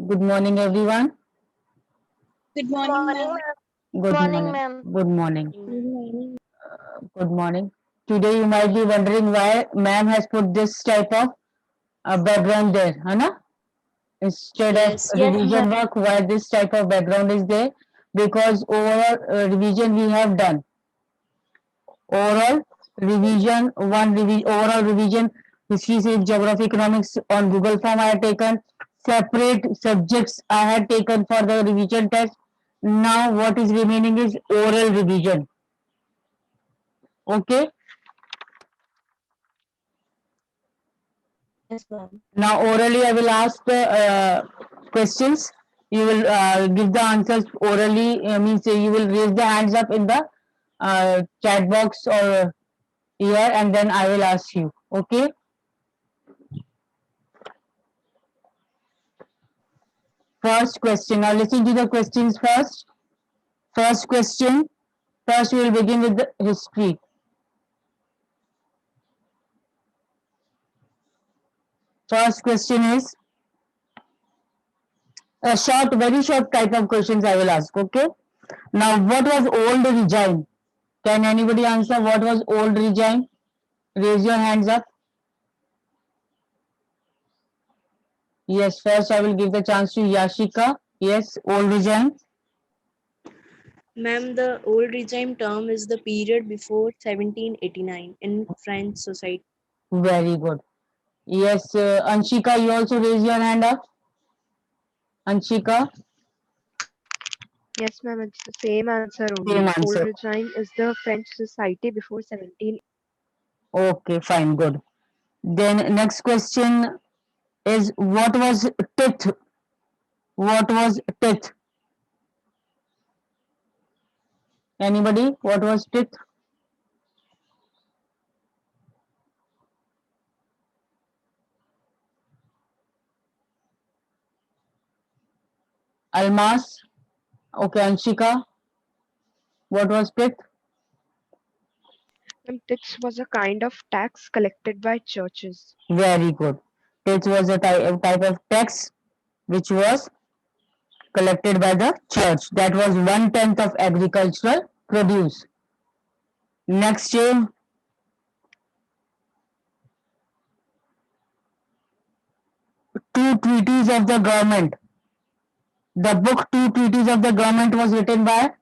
Good morning, everyone. Good Good morning, morning, ma'am. ma'am. Good Morning, morning. ma'am. Good morning. Good morning. Good morning. Today you might be wondering why ma'am has put this type of background there, है ना? Instead of Yes. Yes, ma'am. revision work, why this type of background is there? Because overall revision we have done. Overall revision, overall revision, history, civics, geography, economics on Google Form I had taken. Separate subjects I had taken for the revision test. Now what is remaining is oral revision. Okay. Yes, ma'am. Now orally I will ask the questions. You will give the answers orally. Means you will raise the hands up in the chat box or here, and then I will ask you. Okay. First question. Now listen to the questions first. First question. First we will begin with the history. First question is a short, very short type of questions I will ask. Okay. Now what was old regime? Can anybody answer what was old regime? Raise your hands up. Yes, first I will give the chance to Yashika. Yes, old regime. Ma'am, the old regime term is the period before 1789 in French society. Very good. Yes, Anshika, you also raise your hand up. Anshika, Yes, ma'am, it's the same answer same only. Old answer. regime is the French society before 17. Okay, fine, good. Then next question is what was tith? What was tith? Anybody? What was tith? Almas. Okay, Anshika. What was tith? And this was a kind of tax collected by churches. Very good. Tith was a type of tax which was collected by the church. That was 1/10 of agricultural produce. Next year, two treaties of the government. The book Two Treaties of the Government was written by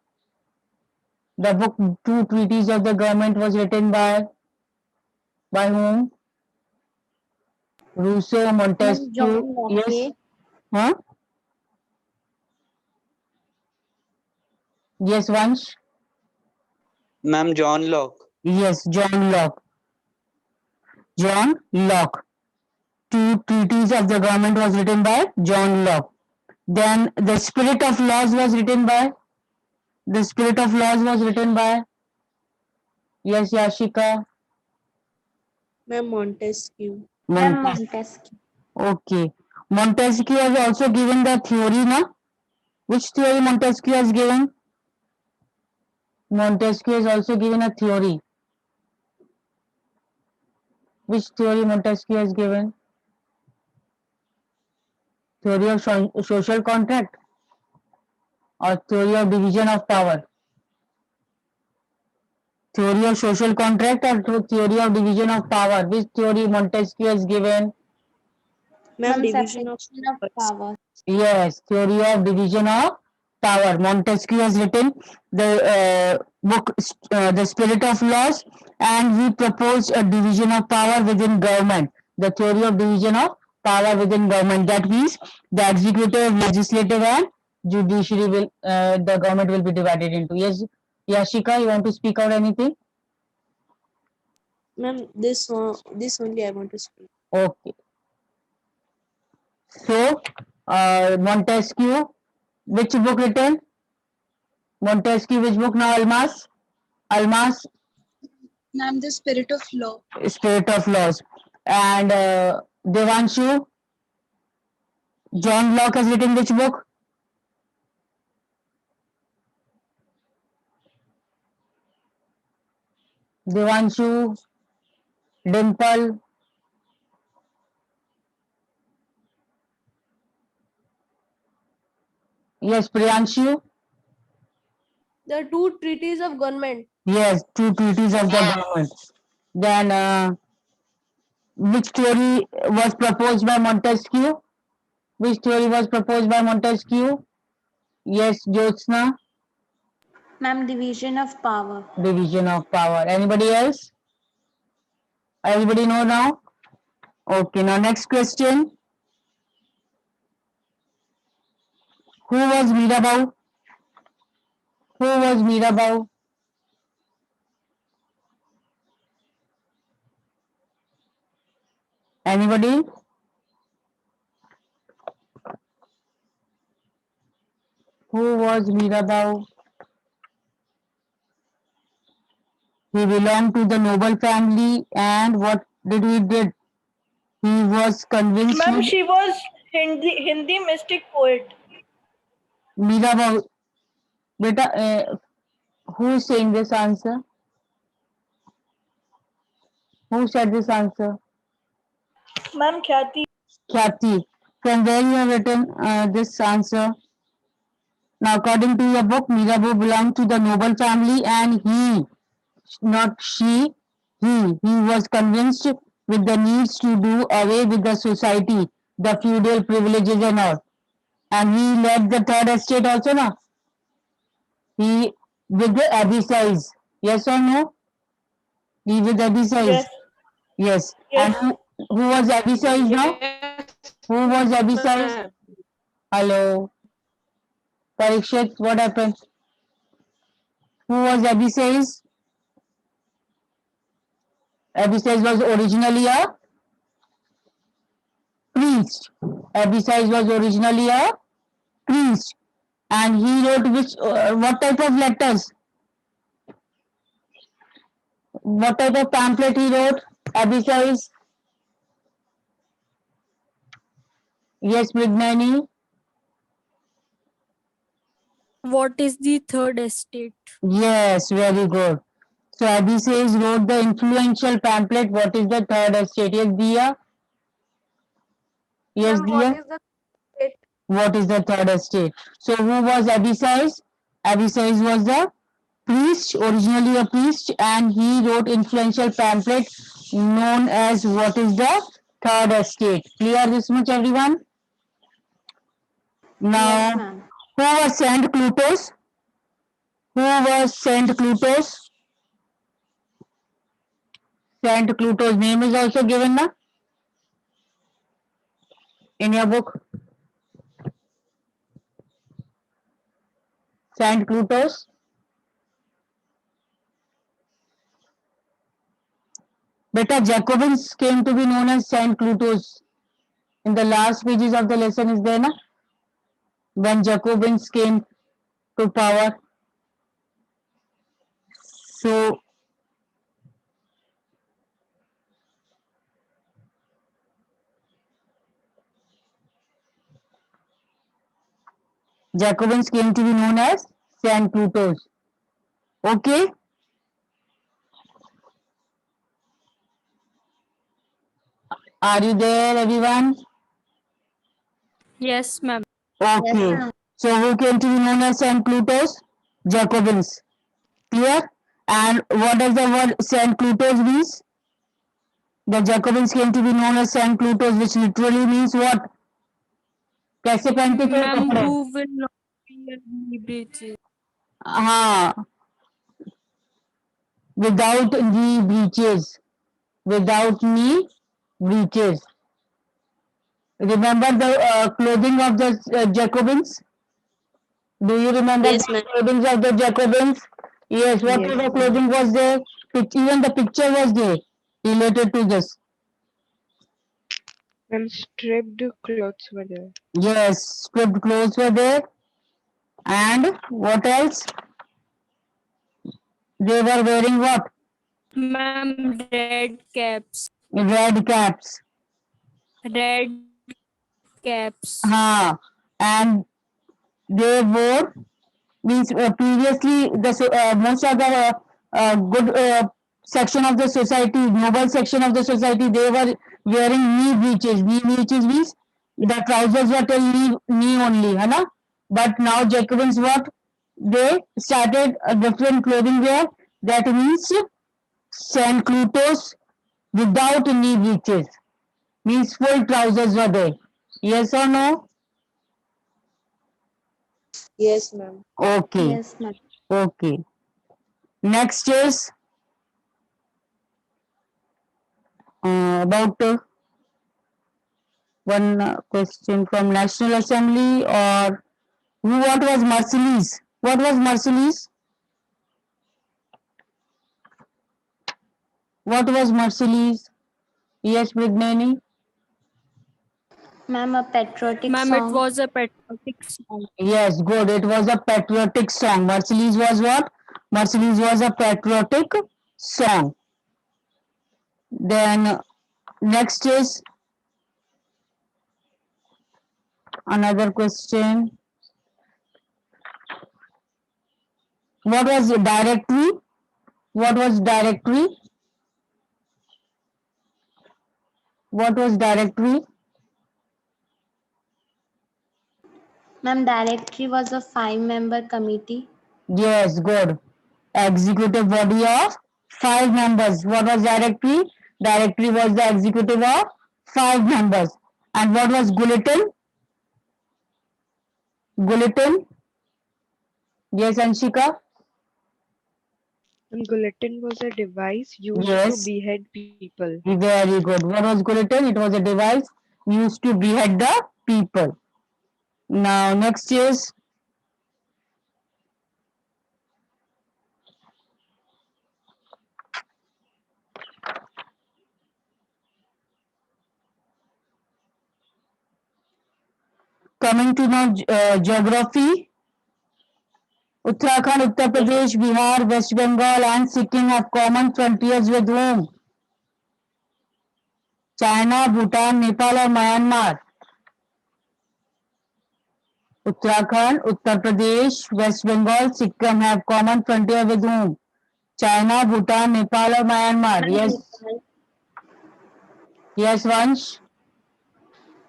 the book Two Treaties of the Government was written by whom? Rousseau, Ma'am, John Montesquieu. Yes. Locke. Huh? Yes, Vansh. Ma'am, John Locke. Yes, John Locke. John Locke. Two Treaties of the Government was written by John Locke. Then The Spirit of Laws was written by The Spirit of Laws was written by yes, Yashika. Ma'am, Montesquieu. Ma'am, Montesquieu. Montesquieu. Okay. Montesquieu has also given the theory, na? Which theory Montesquieu has given? Montesquieu has also given a theory. Which theory Montesquieu has given? Theory of social contract or theory of division of power? Theory of social contract or theory of division of power? Which theory Montesquieu has given? Ma'am, Ma'am, division of separation of powers. power. Yes, theory of division of power. Montesquieu has written the book The Spirit of Laws, and he proposed a division of power within government. The theory of division of power within government. That means the executive, legislative, and judiciary will the government will be divided into. Yes, Yashika, you want to speak out anything? Ma'am, this only I want to speak. Okay. So, Montesquieu, which book written? Montesquieu, which book now, Almas? Almas, Ma'am, the spirit of law. Spirit of Laws. And Devanshu, John Locke has written which book? Devanshu, Dimple, Yes, Priyanshu. The two treaties of government. Yes, two treaties of the government. Then, which theory was proposed by Montesquieu? Which theory was proposed by Montesquieu? Yes, Jyotsna. Ma'am, division of power. Division of power. Anybody else? Everybody know now? Okay, now next question. Who was Mirabeau? Who was Mirabeau? Anybody? Who was Mirabeau? He belonged to the noble family, and what did he did? He was convinced. Ma'am, with she was Hindi mystic poet. Mirabeau. Beta, who is saying this answer? Who said this answer? Ma'am, Khyati. Khyati. From where you have written this answer? Now, according to your book, Mirabeau belonged to the noble family, and he, not she, he was convinced with the needs to do away with the society, the feudal privileges and all. And he led the third estate also, na? He with the Abbeysize. Yes or no? He with Abbeysize. Yes. And who was Abbeysize now? Who was Abbeysize? Hello. Parikshit, what happened? Who was Abbeysize? Abbeysize was originally a priest. Abbeysize was originally a priest. And he wrote what type of letters? What type of pamphlet he wrote? Abbeysize? Yes, Brignani. What is the third estate? Yes, very good. So Abbeysize wrote the influential pamphlet. What is the third estate? Yes, Dia. Yes, Dia. What is the third estate? So who was Abbeysize? Abbeysize was the priest, originally a priest, and he wrote influential pamphlet known as what is the third estate. Clear this much, everyone? Now, Yes, ma'am. who was Saint Plutus? Who was Saint Plutus? Saint Pluto's name is also given na? In your book. Saint Plutus. Beta, Jacobins came to be known as Saint Plutus. In the last pages of the lesson is there na? When Jacobins came to power. So, Jacobins came to be known as Saint Plutus. Okay? Are you there, everyone? Yes, ma'am. Okay. ma'am. So who came to be known as Saint Plutus? Jacobins. Clear? And what does the word Saint Plutus means? The Jacobins came to be known as Saint Plutus, which literally means what? कैसे पहनते थे Ma'am, कपड़े? who will not wear knee breeches? हाँ, without knee breeches. Without knee breeches. Remember the clothing of the Jacobins? Do you remember Yes, the ma'am. clothing of the Jacobins? Yes, what Yes, type of ma'am. clothing was there? Even the picture was there related to this. And stripped clothes were there. Yes, stripped clothes were there. And what else? They were wearing what? Ma'am, red caps. Red caps. Red caps. And they wore means previously the most of the good section of the society, noble section of the society, they were wearing knee breeches. Knee breeches means the trousers were till knee only, है ना? But now Jacobins what? They started a different clothing wear. That means Saint Clotos without knee breeches. Means full trousers were there. Yes or no? Yes, ma'am. Okay. Yes, ma'am. Okay. Next is about one question from National Assembly or what was Marseilles? What was Marseilles? What was Marseilles? Yes, Brignani? Ma'am, a patriotic Ma'am, it song. was a patriotic song. Yes, good. It was a patriotic song. Marseilles was what? Marseilles was a patriotic song. Then next is another question. What was the directory? What was directory? What was directory? Ma'am, directory was a 5-member committee. Yes, good. Executive body of 5 members. What was directory? Directory was the executive of 5 members. And what was bulletin? Bulletin? Yes, Anshika? Guillotine was a device used Yes. to behead people. Very good. What was bulletin? It was a device used to behead the people. Now, next is coming to now geography. Uttarakhand, Uttar Pradesh, Bihar, West Bengal, and Sikkim have common frontiers with whom? China, Bhutan, Nepal, or Myanmar? Uttarakhand, Uttar Pradesh, West Bengal, Sikkim have common frontier with whom? China, Bhutan, Nepal, or Myanmar? Yes. Yes, Vansh.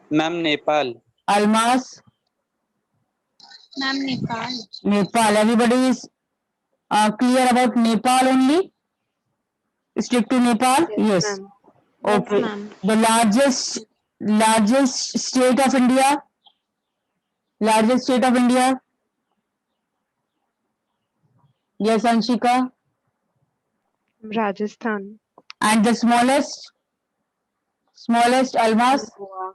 Ma'am, Nepal. Almas. Ma'am, Nepal. Nepal. Everybody is clear about Nepal only? Stick to Nepal? Yes. Ma'am. Okay. Yes, ma'am. The largest state of India? Largest state of India? Yes, Anshika. Rajasthan. And the smallest? Smallest, Almas? Goa.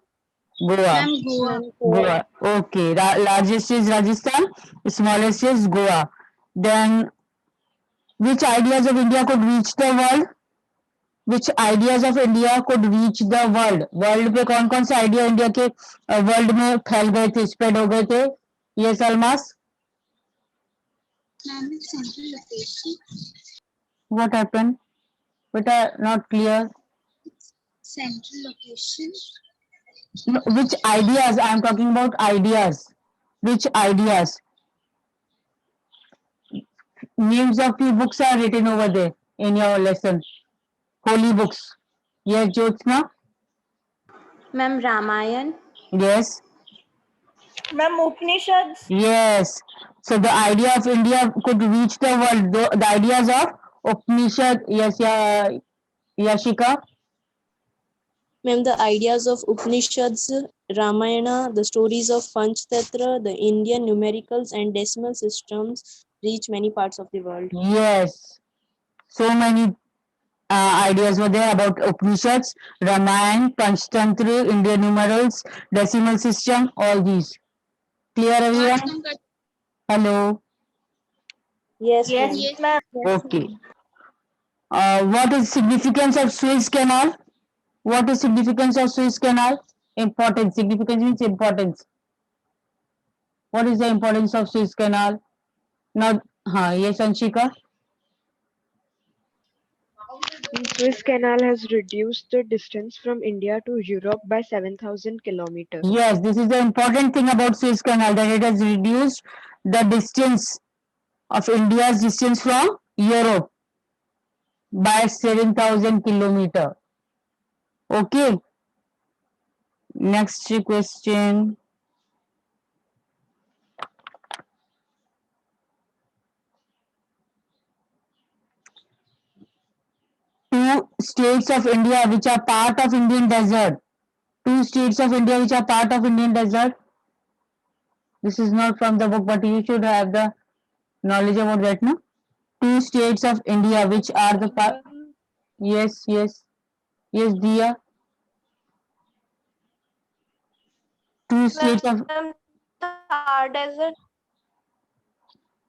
Goa. Ma'am, Goa. Goa. Okay. Largest is Rajasthan. Smallest is Goa. Then, which ideas of India could reach the world? Which ideas of India could reach the world? World पे कौन कौन से idea India के world में फैल गए थे, spread हो गए थे? Yes Almas. Ma'am, central location. What happened? Beta, not clear. Central location. No, which ideas? I am talking about ideas. Which ideas? Names of few books are written over there in your lesson. Holy books. Yes, Jyotsna? Ma'am, Ramayan. Yes. Ma'am, Upanishads. Yes. So the idea of India could reach the world. The ideas of Upanishad. Yes, Yashika. Ma'am, the ideas of Upanishads, Ramayana, the stories of Panchtatra, the Indian numericals and decimal systems reach many parts of the world. Yes. So many ideas were there about Upanishads, Ramayana, Panchtantra, Indian numerals, decimal system, all these. Clear, everyone? Hello. Yes, Yes, ma'am. ma'am. Okay. What is significance of Suez Canal? What is significance of Suez Canal? Importance. Significance means importance. What is the importance of Suez Canal? Now, yes, Anshika. Suez Canal has reduced the distance from India to Europe by 7,000 kilometers. Yes, this is the important thing about Suez Canal, that it has reduced the distance of India's distance from Europe by 7,000 kilometer. Okay. Next question. two states of India which are part of Indian desert. Two states of India which are part of Indian desert. This is not from the book, but you should have the knowledge about that, no? Two states of India which are the part. Yes, yes, yes, Dia. Two states of Ma'am, Thar Desert.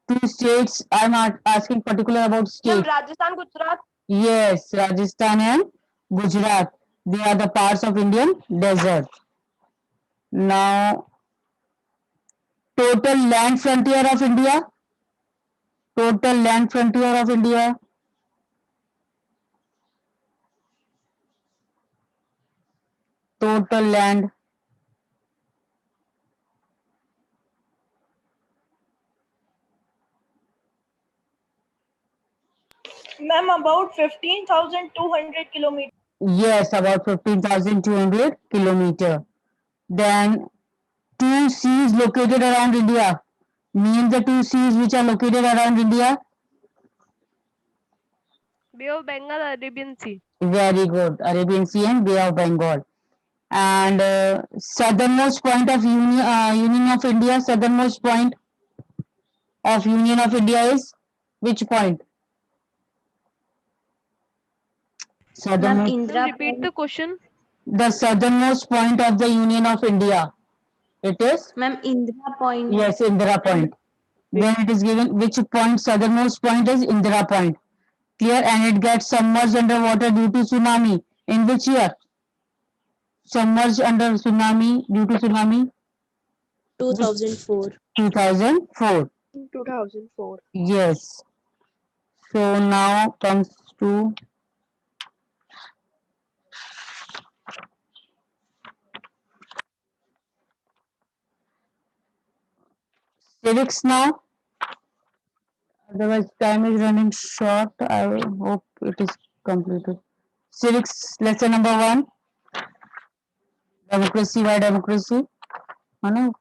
two states. I'm asking particular about Ma'am, states. Rajasthan, Gujarat. Yes, Rajasthan and Gujarat. They are the parts of Indian desert. Now, total land frontier of India. Total land frontier of India. Total land. Ma'am, about 15,200 kilometers. Yes, about 15,200 kilometer. Then two seas located around India. Name the two seas which are located around India. Bay of Bengal, Arabian Sea. Very good. Arabian Sea and Bay of Bengal. And southernmost point of Union of India. Southernmost point of Union of India is which point? Ma'am, Southernmost. Indira Repeat Point. the question. The southernmost point of the Union of India. It is? Ma'am, Indira Point. Yes, Indira Point. Then it is given which point, southernmost point is Indira Point. Clear, and it gets submerged underwater due to tsunami. In which year? Submerged under tsunami due to tsunami? 2004. 2004. 2004. Yes. So now comes to civics now. Otherwise, time is running short. I hope it is completed. Civics lesson number 1. Democracy. Why democracy? Manu?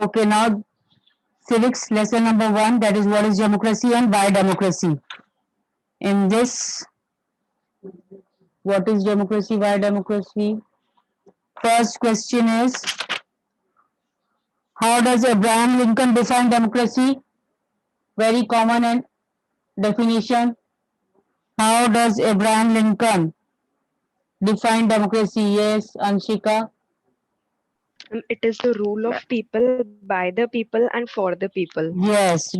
Okay, now civics lesson number 1. That is what is democracy and why democracy. In this, what is democracy? Why democracy? First question is, how does Abraham Lincoln define democracy? Very common and definition. How does Abraham Lincoln define democracy? Yes, Anshika. It is the rule of people, by the people, and for the people. Yes,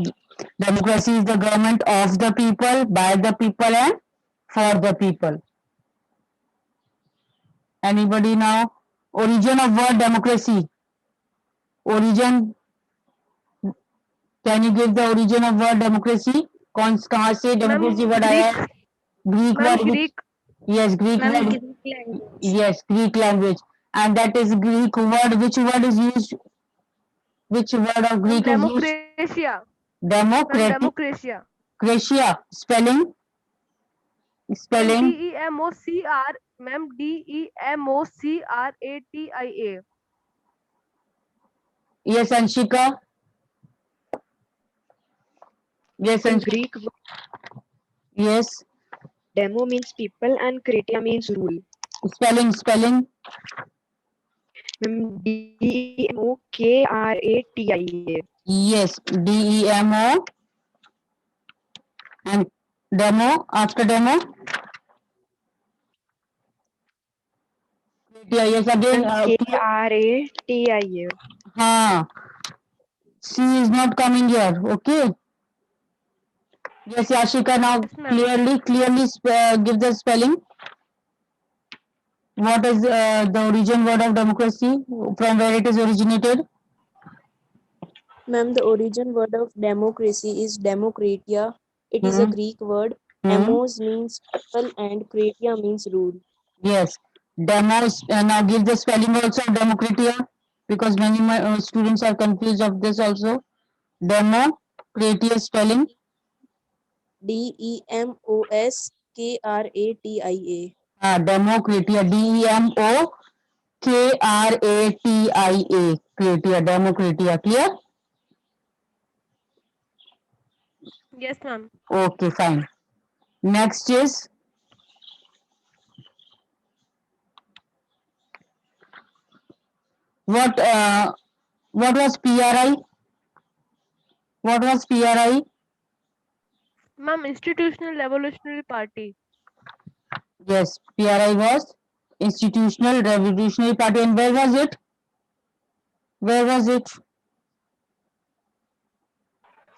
democracy is the government of the people, by the people, and for the people. Anybody now? Origin of word democracy. Origin. Can you give the origin of word democracy? कहाँ से democracy word आया है? Greek Ma'am, word. Greek. Yes, Greek Ma'am, word. Greek language. Yes, Greek language. And that is Greek word. Which word is used? Which word of Greek is used? Democracia. Ma'am, Democratic. Democracia. Croatia. Spelling. Ma'am, Spelling. DEMOCR. Ma'am, DEMOCRATIA. Yes, Anshika. Yes, In Anshika. Greek, Yes. demo means people and kratia means rule. Spelling. Spelling. DEMOKRATIA. Yes. DEMO. And demo. After demo. Yes, again. KRATIA. हाँ. C is not coming here. Okay. Yes, Yashika. Now Yes, ma'am. clearly give the spelling. What is the origin word of democracy? From where it is originated? Ma'am, the origin word of democracy is demokratia. It is a Greek word. Demos means people and kratia means rule. Yes. Demos. Now give the spelling also of democratia, because many students are confused of this also. Democratia spelling. DEMOSKRATIA. Democratia. DEMO. Kratia, Kratia, Democratia. Clear? Yes, ma'am. Okay, fine. Next is what? What was PRI? What was PRI? Ma'am, Institutional Revolutionary Party. Yes, PRI was Institutional Revolutionary Party. And where was it? Where was it?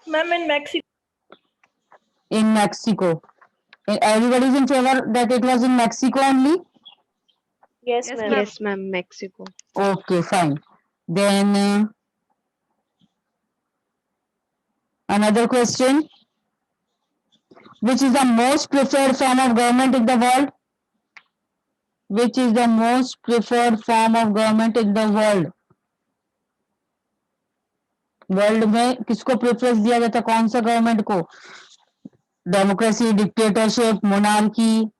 Ma'am, in Mexico. In Mexico. Everybody is in favor that it was in Mexico only? Yes, Yes, ma'am. ma'am. Yes, ma'am. Mexico. Okay, fine. Then another question. Which is the most preferred form of government in the world? Which is the most preferred form of government in the world? World में किसको preference दिया जाता है? कौन सा government को? Democracy, dictatorship, monarchy?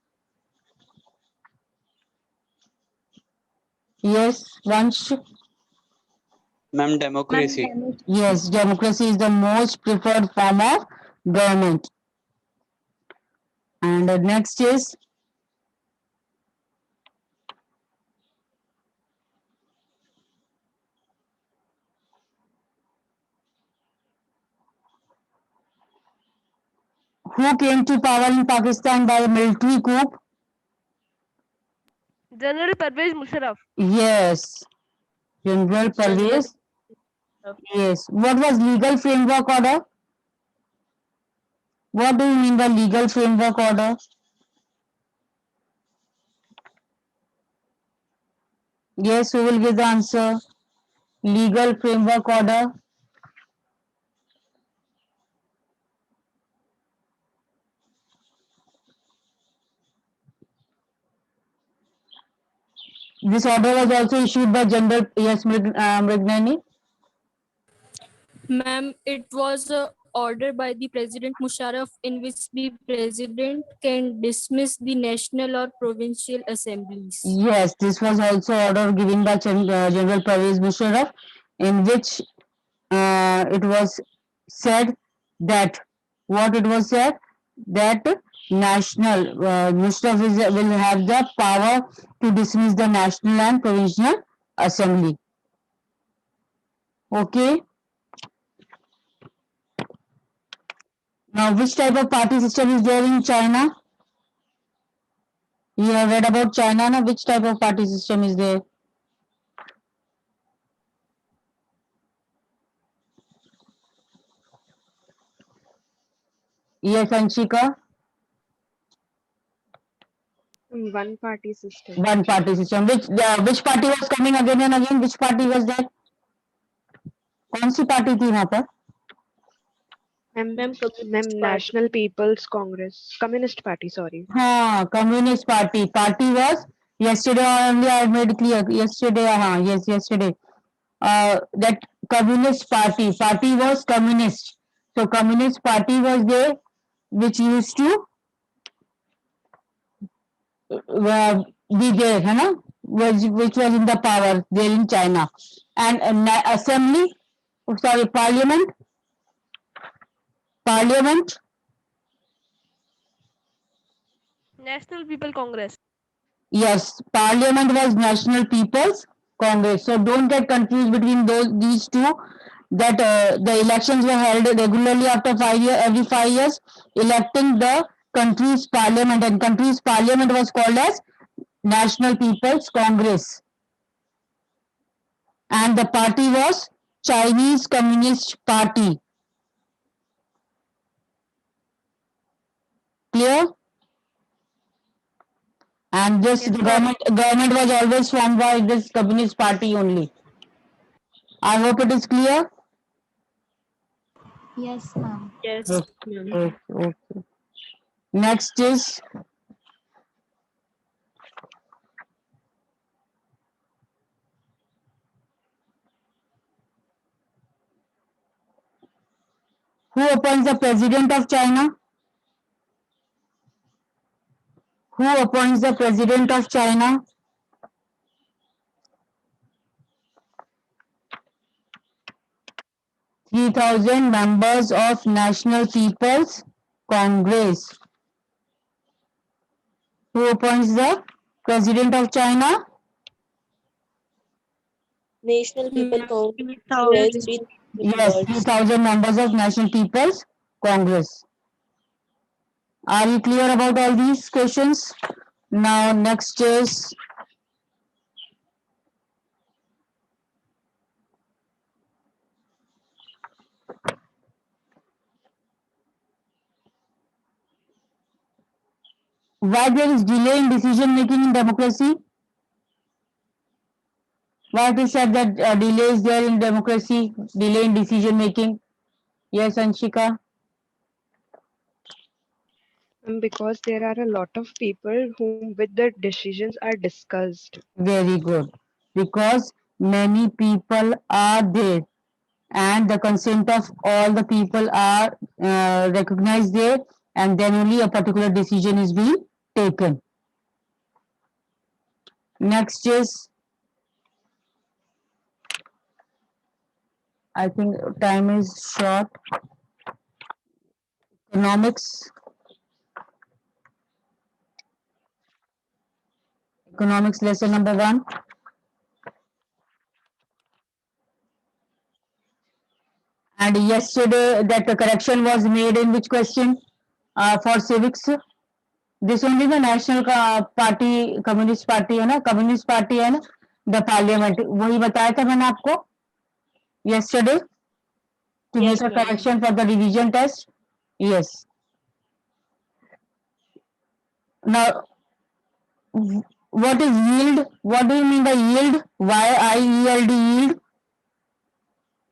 Yes, Vansh. Ma'am, democracy. Yes, democracy is the most preferred form of government. And next is who came to power in Pakistan by a military coup? General Pervez Musharraf. Yes, General Pervez. Yes. What was legal framework order? What do you mean by legal framework order? Yes, who will give the answer? Legal framework order. This order was also issued by General Yes Mrignani. Ma'am, it was ordered by the President Musharraf in which the President can dismiss the national or provincial assemblies. Yes, this was also order given by General Pervez Musharraf, in which it was said that what it was said that national Musharraf will have the power to dismiss the national and provincial assembly. Okay. Now, which type of party system is there in China? You have read about China, now which type of party system is there? Yes, Anshika, One party system. one party system. Which party was coming again and again? Which party was that? कौन सी party थी वहां पर? Ma'am, Ma'am, Communist ma'am, Party. National People's Congress. Communist Party, sorry. हाँ, Communist Party. Party was yesterday only I made clear. Yesterday, yes, yesterday. That Communist Party. Party was communist. So Communist Party was there, which used to be there, है ना? Which was in the power there in China. And assembly, sorry, parliament. Parliament. National People Congress. Yes, Parliament was National People's Congress. So don't get confused between these two. That the elections were held regularly after 5 years, every 5 years, electing the country's parliament, and country's parliament was called as National People's Congress, and the party was Chinese Communist Party. Clear? And this Yes, government was always formed by this Communist Party only. I hope it is clear. Yes, ma'am. Yes, Okay, ma'am. okay. Next is who appoints the president of China? Who appoints the president of China? 3,000 members of National People's Congress. Who appoints the President of China? National People Congress. 3,000. Yes, 3,000 members of National People's Congress. Are you clear about all these questions? Now, next is why there is delay in decision making in democracy? Why it is said that delay is there in democracy, delay in decision making? Yes, Anshika. Because there are a lot of people whom with the decisions are discussed. Very good. Because many people are there and the consent of all the people are recognized there, and then only a particular decision is being taken. Next is, I think time is short. Economics. Economics lesson number 1. And yesterday that the correction was made in which question? For civics. This only the national party, communist party है ना, communist party है ना, the parliament, वही बताया था मैंने आपको yesterday to Yes, make a ma'am. correction for the revision test. Yes. Now, what is yield? What do you mean by yield? Y-I-E-L-D, yield?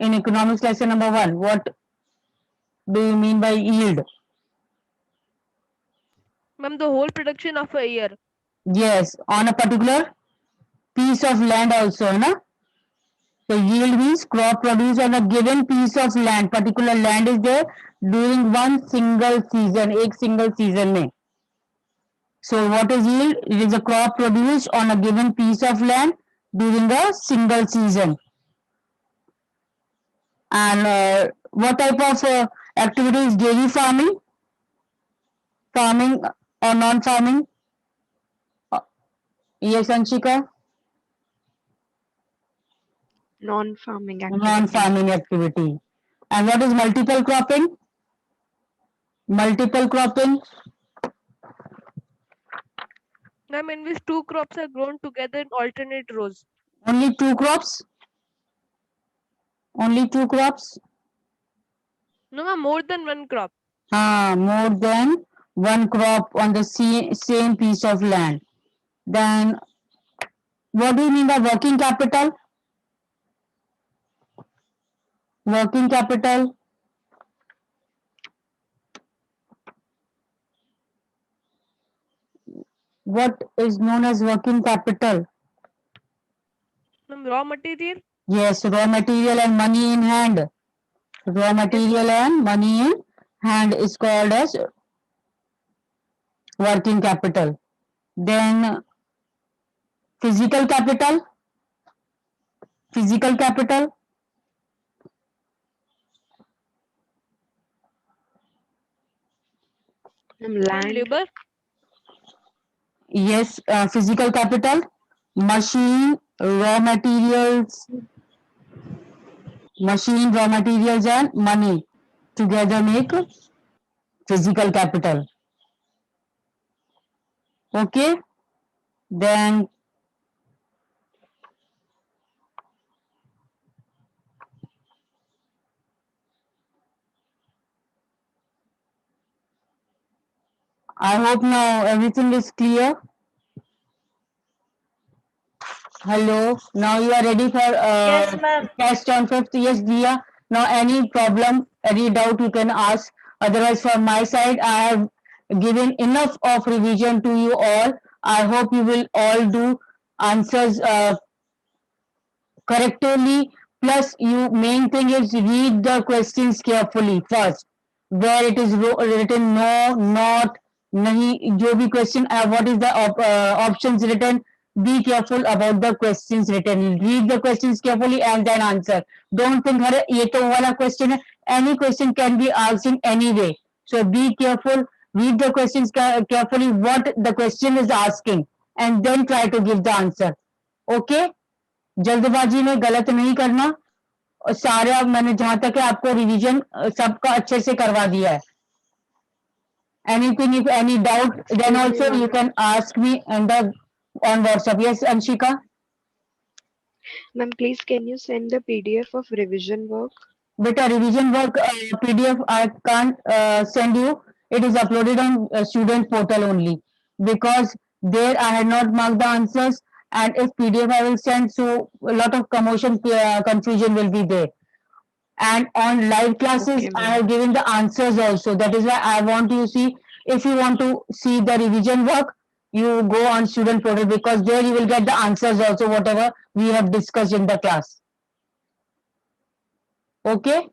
In economics lesson number 1, what do you mean by yield? Ma'am, the whole production of a year. Yes, on a particular piece of land also, है ना? So yield means crop produced on a given piece of land. Particular land is there during one single season, एक single season में. So what is yield? It is a crop produced on a given piece of land during a single season. And what type of activity is dairy farming? Farming or non-farming? Yes, Anshika? Non-farming activity. Non-farming activity. And what is multiple cropping? Multiple cropping. Ma'am, in which two crops are grown together in alternate rows. Only 2 crops? Only 2 crops? No, ma'am, more than one crop. More than 1 crop on the same piece of land. Then, what do you mean by working capital? Working capital. What is known as working capital? Ma'am, raw material. Yes, raw material and money in hand. Raw material and money in hand is called as working capital. Then physical capital. Physical capital. Ma'am, Land. labor. Yes, physical capital, machine, raw materials, and money together make physical capital. Okay, then I hope now everything is clear. Hello, now you are ready for Yes, ma'am. test on 5th. Yes, Dia. Now any problem, any doubt you can ask. Otherwise, from my side, I have given enough of revision to you all. I hope you will all do answers correctly. Plus, you main thing is read the questions carefully first. Where it is written no, not, nahi, जो भी question, what is the options written, be careful about the questions written. Read the questions carefully and then answer. Don't think, "अरे ये तो वाला question है." Any question can be asked in any way. So be careful. Read the questions carefully. What the question is asking, and then try to give the answer. Okay? जल्दबाजी में गलत नहीं करना. और सारा मैंने जहां तक है आपको रिवीजन सबका अच्छे से करवा दिया है. Anything, if any doubt, then Excuse me, also ma'am. you can ask me on WhatsApp. Yes, Anshika? Ma'am, please can you send the PDF of revision work? Beta, revision work PDF I can't send you. It is uploaded on student portal only, because there I had not marked the answers, and if PDF I will send, so a lot of commotion, confusion will be there. And on live classes, Okay, I ma'am. have given the answers also. That is why I want you to see, if you want to see the revision work, you go on student portal, because there you will get the answers also, whatever we have discussed in the class. Okay?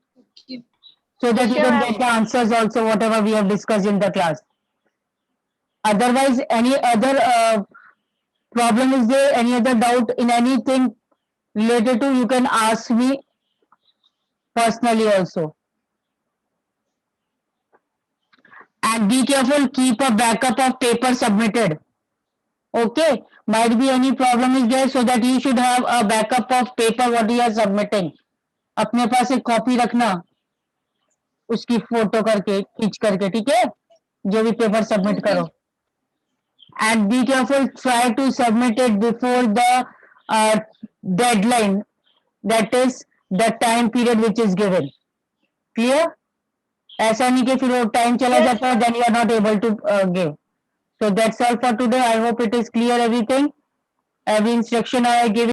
So that you Okay, can ma'am. get the answers also, whatever we have discussed in the class. Otherwise, any other problem is there, any other doubt in anything related to, you can ask me personally also. And be careful, keep a backup of paper submitted. Okay, might be any problem is there, so that you should have a backup of paper what you are submitting. अपने पास एक copy रखना, उसकी photo करके खींच करके, ठीक है, जो भी पेपर सबमिट करो. And be careful, try to submit it before the deadline, that is the time period which is given. Clear? ऐसा नहीं कि फिर वो टाइम चला Yes, जाता है, then you are not able to give. So that's all for today. I hope it is clear everything. Every instruction I have given.